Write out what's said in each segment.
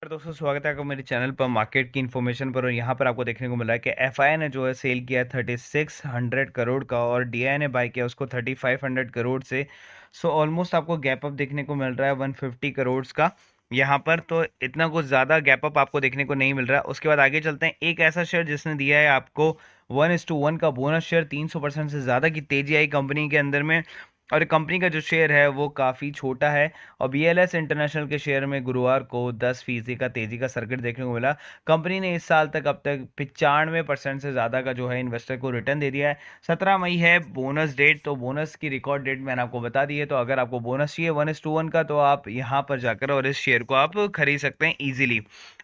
दोस्तों स्वागत है आपका मेरे चैनल पर मार्केट की इन्फॉर्मेशन पर। और यहाँ पर आपको देखने को मिला है कि एफआई ने जो है सेल किया 3600 करोड़ का और डीआई ने बाय किया उसको 3500 करोड़ से। सो ऑलमोस्ट आपको गैप अप देखने को मिल रहा है 150 करोड़ का यहाँ पर। तो इतना कुछ ज़्यादा गैप अप आपको देखने को नहीं मिल रहा है। उसके बाद आगे चलते हैं। एक ऐसा शेयर जिसने दिया है आपको 1:1 का बोनस शेयर, 300% से ज़्यादा की तेजी आई कंपनी के अंदर में। और कंपनी का जो शेयर है वो काफ़ी छोटा है। और बीएलएस इंटरनेशनल के शेयर में गुरुवार को 10% का तेजी का सर्किट देखने को मिला। कंपनी ने इस साल तक अब तक 95% से ज़्यादा का जो है इन्वेस्टर को रिटर्न दे दिया है। 17 मई है बोनस डेट, तो बोनस की रिकॉर्ड डेट मैंने आपको बता दी है। तो अगर आपको बोनस चाहिए 1:1 का तो आप यहाँ पर जाकर और इस शेयर को आप खरीद सकते हैं ईजिली।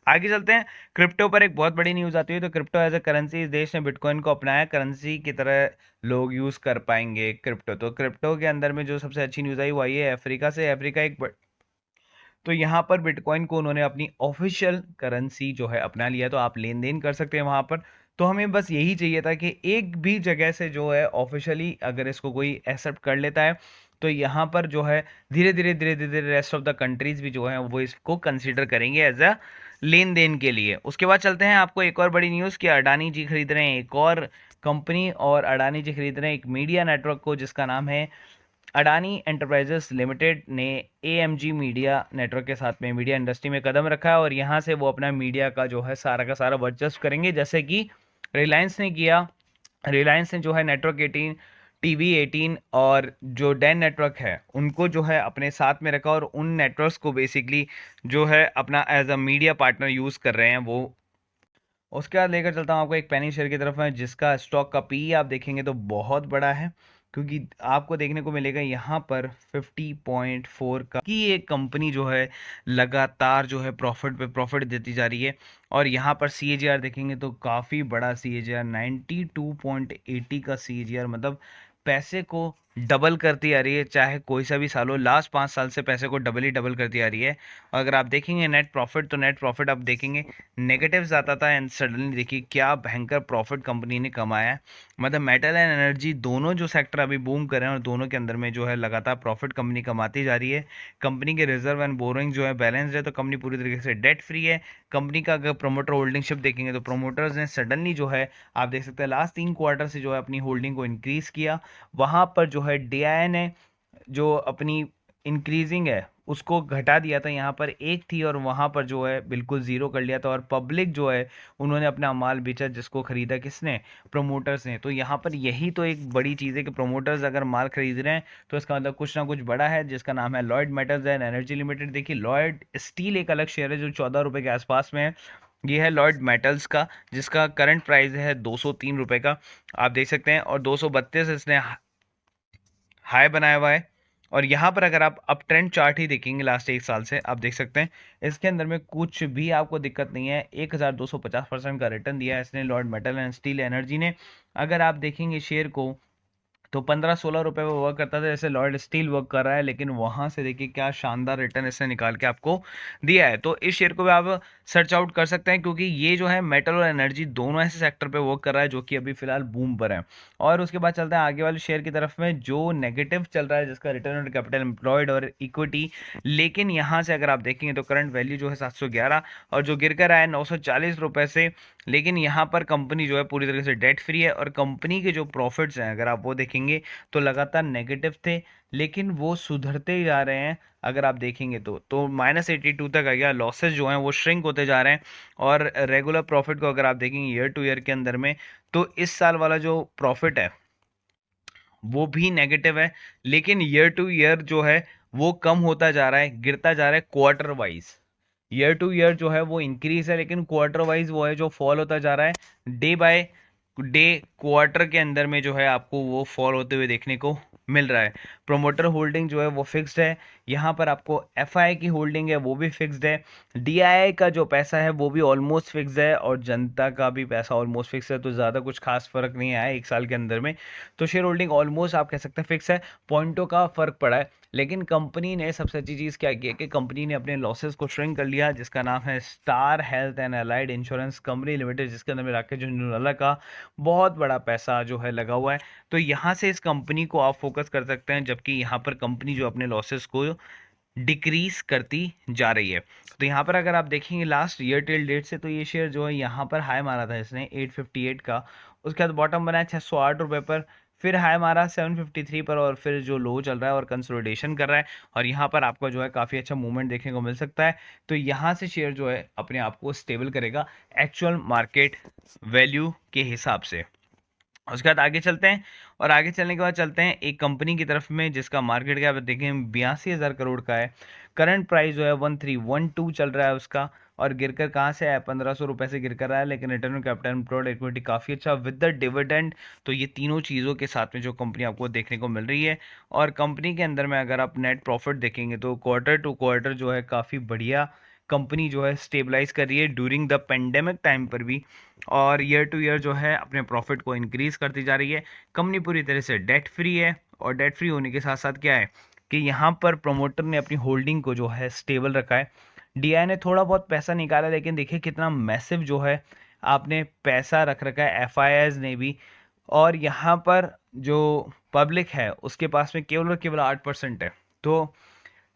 आगे चलते हैं। क्रिप्टो पर एक बहुत बड़ी न्यूज़ आती है। तो क्रिप्टो एज अ करेंसी इस देश ने बिटकॉइन को अपनाया, करेंसी की तरह लोग यूज़ कर पाएंगे क्रिप्टो। तो क्रिप्टो के अंदर में जो सबसे अच्छी न्यूज़ आई वो आई है अफ्रीका से। अफ्रीका एक तो यहाँ पर बिटकॉइन को उन्होंने अपनी ऑफिशियल करेंसी जो है अपना लिया, तो आप लेन देन कर सकते हैं वहाँ पर। तो हमें बस यही चाहिए था कि एक भी जगह से जो है ऑफिशियली अगर इसको कोई एक्सेप्ट कर लेता है तो यहाँ पर जो है धीरे धीरे रेस्ट ऑफ द कंट्रीज भी जो है वो इसको कंसीडर करेंगे एज अ लेन देन के लिए। उसके बाद चलते हैं आपको एक और बड़ी न्यूज़ कि अडानी जी खरीद रहे हैं एक और कंपनी। और अडानी जी खरीद रहे हैं एक मीडिया नेटवर्क को जिसका नाम है अडानी एंटरप्राइजेस लिमिटेड ने एएमजी मीडिया नेटवर्क के साथ में मीडिया इंडस्ट्री में कदम रखा है। और यहाँ से वो अपना मीडिया का जो है सारा का सारा वर्चस्व करेंगे, जैसे कि रिलायंस ने किया। रिलायंस ने जो है नेटवर्क 18, टीवी 18 और जो डैन नेटवर्क है उनको जो है अपने साथ में रखा और उन नेटवर्क्स को बेसिकली जो है अपना as a media partner use कर रहे हैं वो। उसके बाद लेकर चलता हूँ आपको एक पेनी शेयर की तरफ में जिसका स्टॉक का पी आप देखेंगे तो बहुत बड़ा है, क्योंकि आपको देखने को मिलेगा यहाँ पर 50.4 का कि एक कंपनी जो है लगातार जो है प्रॉफिट पे प्रॉफिट देती जा रही है। और यहाँ पर सी देखेंगे तो काफ़ी बड़ा सी ए जी आर 92.80 का सी मतलब पैसे को डबल करती आ रही है, चाहे कोई सा भी साल हो। लास्ट 5 साल से पैसे को डबल ही डबल करती आ रही है। और अगर आप देखेंगे नेट प्रॉफिट, तो नेट प्रॉफिट आप देखेंगे नेगेटिव्स आता था एंड सडनली देखिए क्या भयंकर प्रॉफिट कंपनी ने कमाया है। मतलब मेटल एंड एनर्जी दोनों जो सेक्टर अभी बूम कर रहे हैं और दोनों के अंदर में जो है लगातार प्रॉफिट कंपनी कमाती जा रही है। कंपनी के रिजर्व एंड बोरोइंग जो है बैलेंस है, तो कंपनी पूरी तरीके से डेट फ्री है। कंपनी का अगर प्रोमोटर होल्डिंग शिप देखेंगे तो प्रोमोटर्स ने सडनली जो है आप देख सकते हैं लास्ट 3 क्वार्टर से जो है अपनी होल्डिंग को इंक्रीज किया। वहां पर जो है डीआई ने जो अपनी इंक्रीजिंग है उसको घटा दिया था, यहाँ पर एक थी और वहाँ पर जो है बिल्कुल ज़ीरो कर लिया था। और पब्लिक जो है उन्होंने अपना माल बेचा, जिसको खरीदा किसने? प्रोमोटर्स ने। तो यहाँ पर यही तो एक बड़ी चीज़ है कि प्रोमोटर्स अगर माल खरीद रहे हैं तो इसका मतलब कुछ ना कुछ बड़ा है, जिसका नाम है Lloyd metals and energy limited. देखिए लॉयड स्टील एक अलग शेयर है जो 14 रुपये के आसपास में है। ये है लॉयड मेटल्स का जिसका करंट प्राइस है 203 रुपये का, आप देख सकते हैं। और 232 इसने हाई बनाया हुआ है। और यहाँ पर अगर आप अप ट्रेंड चार्ट ही देखेंगे लास्ट 1 साल से आप देख सकते हैं इसके अंदर में कुछ भी आपको दिक्कत नहीं है। 1250% का रिटर्न दिया है इसने Lord metal and steel energy ने। अगर आप देखेंगे शेयर को तो 15-16 रुपए में वर्क करता था जैसे लॉयड स्टील वर्क कर रहा है, लेकिन वहां से देखिए क्या शानदार रिटर्न इसने निकाल के आपको दिया है। तो इस शेयर को भी आप सर्च आउट कर सकते हैं, क्योंकि ये जो है मेटल और एनर्जी दोनों ऐसे सेक्टर पे वर्क कर रहा है जो कि अभी फिलहाल बूम पर है। और उसके बाद चलते हैं आगे वाले शेयर की तरफ में जो नेगेटिव चल रहा है, जिसका रिटर्न ऑन कैपिटल एम्प्लॉयड और इक्विटी। लेकिन यहाँ से अगर आप देखेंगे तो करंट वैल्यू जो है 711 और जो गिर कर आया 940 रुपए से। लेकिन यहाँ पर कंपनी जो है पूरी तरीके से डेट फ्री है और कंपनी के जो प्रॉफिट्स हैं अगर आप वो देखेंगे तो लगातार नेगेटिव थे, लेकिन वो सुधरते ही जा रहे हैं। अगर आप देखेंगे तो -82 तक आ गया। लॉसेस जो हैं वो श्रिंक होते जा रहे हैं। और रेगुलर प्रॉफिट को अगर आप देखेंगे ईयर टू ईयर के अंदर में तो इस साल वाला जो प्रॉफिट है वो भी नेगेटिव है। लेकिन ईयर टू ईयर जो है वो कम होता जा रहा है, गिरता जा रहा है quarter wise. Year two year जो है वो इंक्रीज है, लेकिन क्वार्टर वाइज वो है जो फॉल होता जा रहा है। डे बाय डे क्वार्टर के अंदर में जो है आपको वो फॉल होते हुए देखने को मिल रहा है। प्रोमोटर होल्डिंग जो है वो फिक्स्ड है। यहाँ पर आपको एफआई की होल्डिंग है वो भी फिक्स्ड है। डीआईआई का जो पैसा है वो भी ऑलमोस्ट फिक्स्ड है और जनता का भी पैसा ऑलमोस्ट फिक्स है। तो ज़्यादा कुछ खास फर्क नहीं आया 1 साल के अंदर में। तो शेयर होल्डिंग ऑलमोस्ट आप कह सकते हैं फिक्स है। पॉइंटों का फर्क पड़ा है, लेकिन कंपनी ने सबसे अच्छी चीज़ क्या की है कि कंपनी ने अपने लॉसेस को श्रिंक कर लिया, जिसका नाम है star health and allied insurance company limited, जिसके अंदर में राकेश झुंझुनवाला का बहुत बड़ा पैसा जो है लगा हुआ है। तो यहाँ से इस कंपनी को आप फोकस कर सकते हैं, जबकि यहाँ पर कंपनी जो अपने लॉसेस को डिक्रीज करती जा रही है। तो यहाँ पर अगर आप देखेंगे लास्ट ईयर टिल डेट से, तो ये शेयर जो है यहाँ पर हाई मारा था इसने 858 का, उसके बाद बॉटम बनाया 608 रुपये पर, फिर हाई मारा 753 पर, और फिर जो लो चल रहा है और कंसोलिडेशन कर रहा है, और यहाँ पर आपको जो है काफ़ी अच्छा मूवमेंट देखने को मिल सकता है। तो यहाँ से शेयर जो है अपने आप को स्टेबल करेगा एक्चुअल मार्केट वैल्यू के हिसाब से। उसके बाद आगे चलते हैं, और आगे चलने के बाद चलते हैं एक कंपनी की तरफ में जिसका मार्केट कैप देखें 82,000 करोड़ का है। करंट प्राइस जो है 1312 चल रहा है उसका, और गिरकर कहाँ से आया, 1500 रुपये से गिर कर रहा है, लेकिन return on capital employed equity काफ़ी अच्छा विद द डिविडेंड। तो ये तीनों चीज़ों के साथ में जो कंपनी आपको देखने को मिल रही है, और कंपनी के अंदर में अगर आप नेट प्रॉफिट देखेंगे तो क्वार्टर टू क्वार्टर जो है काफ़ी बढ़िया कंपनी जो है स्टेबलाइज कर रही है ड्यूरिंग द पेंडेमिक टाइम पर भी, और ईयर टू ईयर जो है अपने प्रॉफिट को इंक्रीज करती जा रही है। कंपनी पूरी तरह से डेट फ्री है, और डेट फ्री होने के साथ साथ क्या है कि यहाँ पर प्रमोटर ने अपनी होल्डिंग को जो है स्टेबल रखा है। डीआई ने थोड़ा बहुत पैसा निकाला, लेकिन देखिए कितना मैसिव जो है आपने पैसा रख रखा है एफ ने भी, और यहाँ पर जो पब्लिक है उसके पास में केवल और केवल 8% है। तो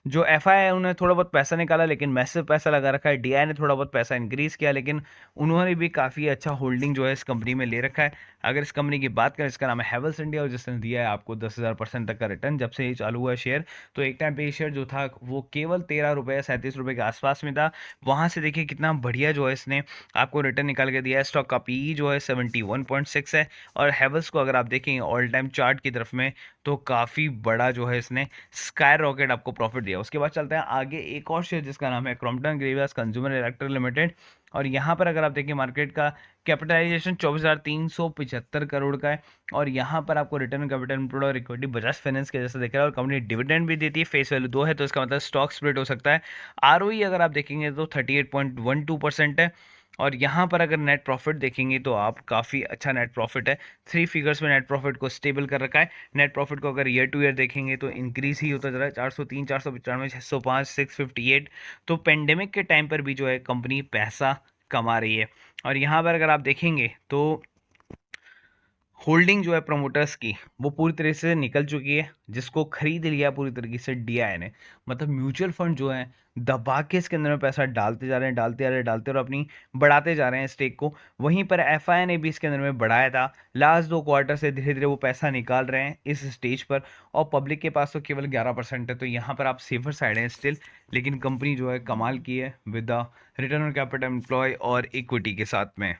जो एफआई है उन्होंने थोड़ा बहुत पैसा निकाला, लेकिन मैसिव पैसा लगा रखा है। डीआई ने थोड़ा बहुत पैसा इंक्रीज किया, लेकिन उन्होंने भी काफ़ी अच्छा होल्डिंग जो है इस कंपनी में ले रखा है। अगर इस कंपनी की बात करें, इसका नाम है हैवेल्स इंडिया, और जिसने दिया है आपको 10,000% तक का रिटर्न जब से ये चालू हुआ है शेयर। तो एक टाइम पे ये शेयर जो था वो केवल 13 रुपये 37 रुपये के आसपास में था। वहाँ से देखिए कितना बढ़िया जो है इसने आपको रिटर्न निकाल के दिया है। स्टॉक का पीई जो है 71.6 है, और हैवेल्स को अगर आप देखेंगे ऑल टाइम चार्ट की तरफ में, तो काफ़ी बड़ा जो है इसने स्काई रॉकेट आपको प्रॉफिट दिया। उसके बाद चलते हैं आगे एक और शेयर जिसका नाम है क्रॉम्पटन ग्रेवियस कंज्यूमर इलेक्ट्रिक लिमिटेड, और यहाँ पर अगर आप देखिए मार्केट का कैपिटलाइजेशन 24,375 करोड़ का है, और यहाँ पर आपको रिटर्न कैपिटल एम्प्लॉयड और इक्विटी बजाज फाइनेंस के जैसा दिख रहा है, और कंपनी डिविडेंड भी देती है, फेस वैल्यू 2 है, तो इसका मतलब स्टॉक स्प्लिट हो सकता है। आरओई अगर आप देखेंगे तो 38.12% है, और यहाँ पर अगर नेट प्रॉफिट देखेंगे तो आप काफ़ी अच्छा नेट प्रॉफिट है, 3 फिगर्स में नेट प्रॉफिट को स्टेबल कर रखा है। नेट प्रॉफिट को अगर ईयर टू ईयर देखेंगे तो इंक्रीज ही होता जा रहा है, 403, 495, 605, 658। तो पेंडेमिक के टाइम पर भी जो है कंपनी पैसा कमा रही है। और यहाँ पर अगर आप देखेंगे तो होल्डिंग जो है प्रमोटर्स की वो पूरी तरह से निकल चुकी है, जिसको खरीद लिया पूरी तरीके से डीआई ने। मतलब म्यूचुअल फंड जो है दबा के इसके अंदर में पैसा डालते जा रहे हैं, डालते जा रहे हैं, डालते, और अपनी बढ़ाते जा रहे हैं स्टेक को। वहीं पर एफआई ने भी इसके अंदर में बढ़ाया था, लास्ट 2 क्वार्टर से धीरे धीरे वो पैसा निकाल रहे हैं इस स्टेज पर, और पब्लिक के पास तो केवल 11% है। तो यहाँ पर आप सेफर साइड हैं स्टिल, लेकिन कंपनी जो है कमाल की है with the return on capital employ और इक्विटी के साथ में।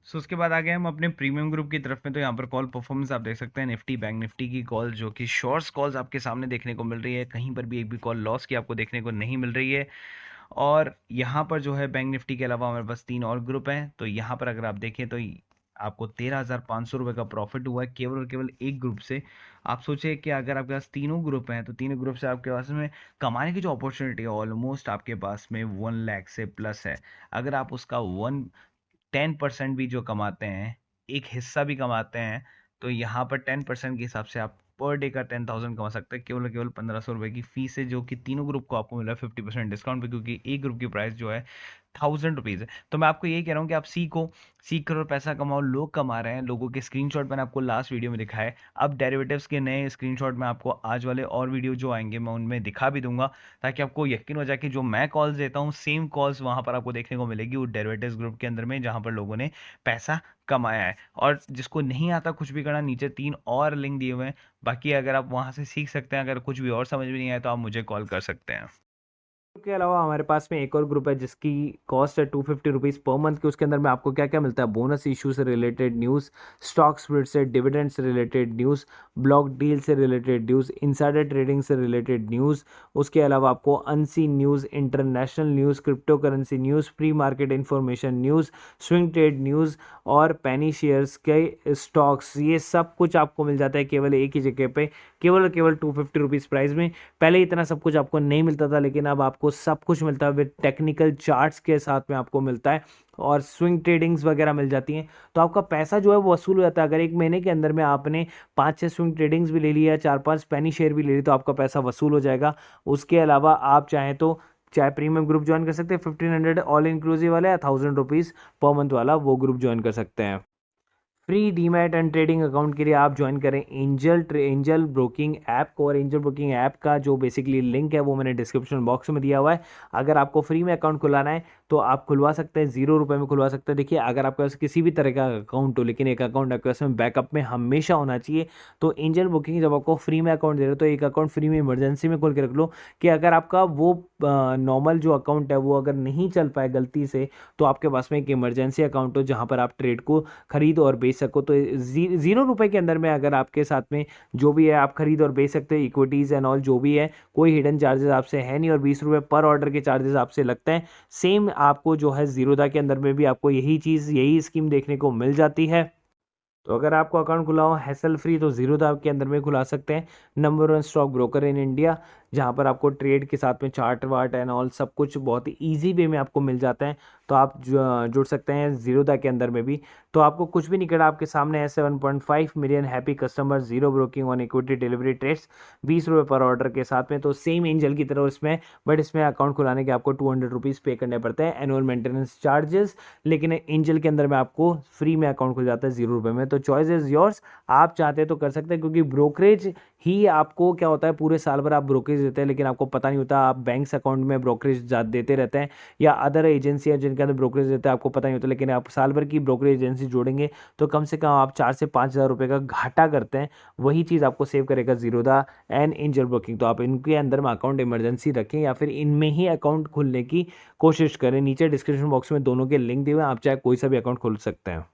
सो उसके बाद आ गए हम अपने प्रीमियम ग्रुप की तरफ में। तो यहाँ पर कॉल परफॉर्मेंस आप देख सकते हैं, निफ्टी बैंक निफ्टी की कॉल जो कि शॉर्ट्स कॉल्स आपके सामने देखने को मिल रही है, कहीं पर भी एक भी कॉल लॉस की आपको देखने को नहीं मिल रही है। और यहाँ पर जो है बैंक निफ्टी के अलावा हमारे पास 3 और ग्रुप हैं। तो यहाँ पर अगर आप देखें तो आपको 13,500 रुपये का प्रॉफिट हुआ है केवल और केवल एक ग्रुप से। आप सोचिए कि अगर आपके पास तीनों ग्रुप हैं, तो तीनों ग्रुप से आपके पास में कमाने की जो अपॉर्चुनिटी है ऑलमोस्ट आपके पास में 1 लाख से प्लस है। अगर आप उसका 10% भी जो कमाते हैं, एक हिस्सा भी कमाते हैं, तो यहाँ पर 10% के हिसाब से आप पर डे का 10,000 कमा सकते हैं केवल और केवल 1,500 रुपये की फीस है, जो कि तीनों ग्रुप को आपको मिला है 50% डिस्काउंट पे, क्योंकि एक ग्रुप की प्राइस जो है 1,000 रुपीज़ है। तो मैं आपको यही कह रहा हूँ कि आप सीख कर और पैसा कमाओ। लोग कमा रहे हैं, लोगों के स्क्रीनशॉट मैंने आपको लास्ट वीडियो में दिखाए। अब डेरिवेटिव्स के नए स्क्रीनशॉट मैं आपको आज वाले और वीडियो जो आएंगे मैं उनमें दिखा भी दूंगा, ताकि आपको यकीन हो जाए कि जो मैं कॉल्स देता हूँ सेम कॉल्स वहाँ पर आपको देखने को मिलेगी वो डेरिवेटिव्स ग्रुप के अंदर में, जहाँ पर लोगों ने पैसा कमाया है। और जिसको नहीं आता कुछ भी करना, नीचे 3 और लिंक दिए हुए हैं, बाकी अगर आप वहाँ से सीख सकते हैं। अगर कुछ भी और समझ में नहीं आया तो आप मुझे कॉल कर सकते हैं। के अलावा हमारे पास में एक और ग्रुप है जिसकी कॉस्ट है 250 रुपीज़ पर मंथ की। उसके अंदर में आपको क्या क्या मिलता है, बोनस इशू से रिलेटेड न्यूज़, स्टॉक स्प्लिट से, डिविडेंड से रिलेटेड न्यूज़, ब्लॉक डील से रिलेटेड न्यूज़, इनसाइडर ट्रेडिंग से रिलेटेड न्यूज़। उसके अलावा आपको unseen news, international news, crypto currency news, pre market information news, swing trade news और पेनी shares के स्टॉक्स, ये सब कुछ आपको मिल जाता है केवल एक ही जगह पे, केवल और केवल 250 रुपीज़ प्राइस में। पहले इतना सब कुछ आपको नहीं मिलता था, लेकिन अब आपको सब कुछ मिलता है विद टेक्निकल चार्ट्स के साथ में आपको मिलता है, और स्विंग ट्रेडिंग्स वगैरह मिल जाती हैं। तो आपका पैसा जो है वो वसूल हो जाता है। अगर एक महीने के अंदर में आपने 5-6 स्विंग ट्रेडिंग्स भी ले लिया, 4-5 पेनी शेयर भी ले ली, तो आपका पैसा वसूल हो जाएगा। उसके अलावा आप चाहें तो चाहे प्रीमियम ग्रुप ज्वाइन कर सकते हैं 1500 ऑल इंक्लूसिव वाला, या 1,000 रुपीज़ पर मंथ वाला वो ग्रुप ज्वाइन कर सकते हैं। Free demat and trading account के लिए आप ज्वाइन करें एंजल ब्रोकिंग ऐप को, और एंजल ब्रोकिंग ऐप का जो बेसिकली लिंक है वो मैंने डिस्क्रिप्शन बॉक्स में दिया हुआ है। अगर आपको फ्री में अकाउंट खुलाना है तो आप खुलवा सकते हैं, 0 रुपये में खुलवा सकते हैं। देखिए, अगर आपके पास किसी भी तरह का अकाउंट हो, लेकिन एक अकाउंट आपके पास में बैकअप में हमेशा होना चाहिए। तो एंजल बुकिंग जब आपको फ्री में अकाउंट दे रहे हो तो एक अकाउंट फ्री में इमरजेंसी में खोल के रख लो, कि अगर आपका वो नॉर्मल जो अकाउंट है वो अगर नहीं चल पाए गलती से, तो आपके पास में एक इमरजेंसी अकाउंट हो जहाँ पर आप ट्रेड को खरीद और बेच सको। तो 0 रुपये के अंदर में अगर आपके साथ में जो भी है आप खरीद और बेच सकते हो, इक्विटीज़ एंड ऑल जो भी है, कोई हिडन चार्जेस आपसे है नहीं, और 20 रुपये पर ऑर्डर के चार्जेस आपसे लगते हैं। सेम आपको जो है जीरोधा के अंदर में भी आपको यही चीज़, यही स्कीम देखने को मिल जाती है। तो अगर आपको अकाउंट खुला हो हैसल फ्री तो जीरोधा के अंदर में खुला सकते हैं। Number 1 stock broker in India, जहाँ पर आपको ट्रेड के साथ में चार्ट वार्ट एंड ऑल सब कुछ बहुत ही ईजी वे में आपको मिल जाता है। तो आप जुड़ सकते हैं जीरोधा के अंदर में भी। तो आपको कुछ भी नहीं करना, आपके सामने है 7.5 million happy customer, zero broking on equity delivery trades, 20 रुपये पर ऑर्डर के साथ में। तो सेम एंजल की तरह इसमें, बट इसमें अकाउंट खुलाने के आपको 200 रुपीज़ पे करने पड़ते हैं एनुअल मेंटेनेंस चार्जेस। लेकिन एंजल के अंदर में आपको फ्री में अकाउंट खुल जाता है 0 रुपये में। तो चॉइस इज योर्स, आप चाहते हैं तो कर सकते हैं, क्योंकि ब्रोकरेज ही आपको क्या होता है, पूरे साल भर आप ब्रोकरेज देते हैं लेकिन आपको पता नहीं होता, आप बैंक्स अकाउंट में ब्रोकरेज देते रहते हैं, या अदर एजेंसी है जिनके अंदर ब्रोकरेज देते हैं, आपको पता नहीं होता। लेकिन आप साल भर की ब्रोकरेज एजेंसी जोड़ेंगे तो कम से कम आप 4 से 5 हज़ार रुपये का घाटा करते हैं। वही चीज़ आपको सेव करेगा जीरोधा एंड एंजल ब्रोकिंग। तो आप इनके अंदर में अकाउंट इमरजेंसी रखें, या फिर इनमें ही अकाउंट खोलने की कोशिश करें। नीचे डिस्क्रिप्शन बॉक्स में दोनों के लिंक दिए हुए हैं, आप चाहे कोई सा भी अकाउंट खोल सकते हैं।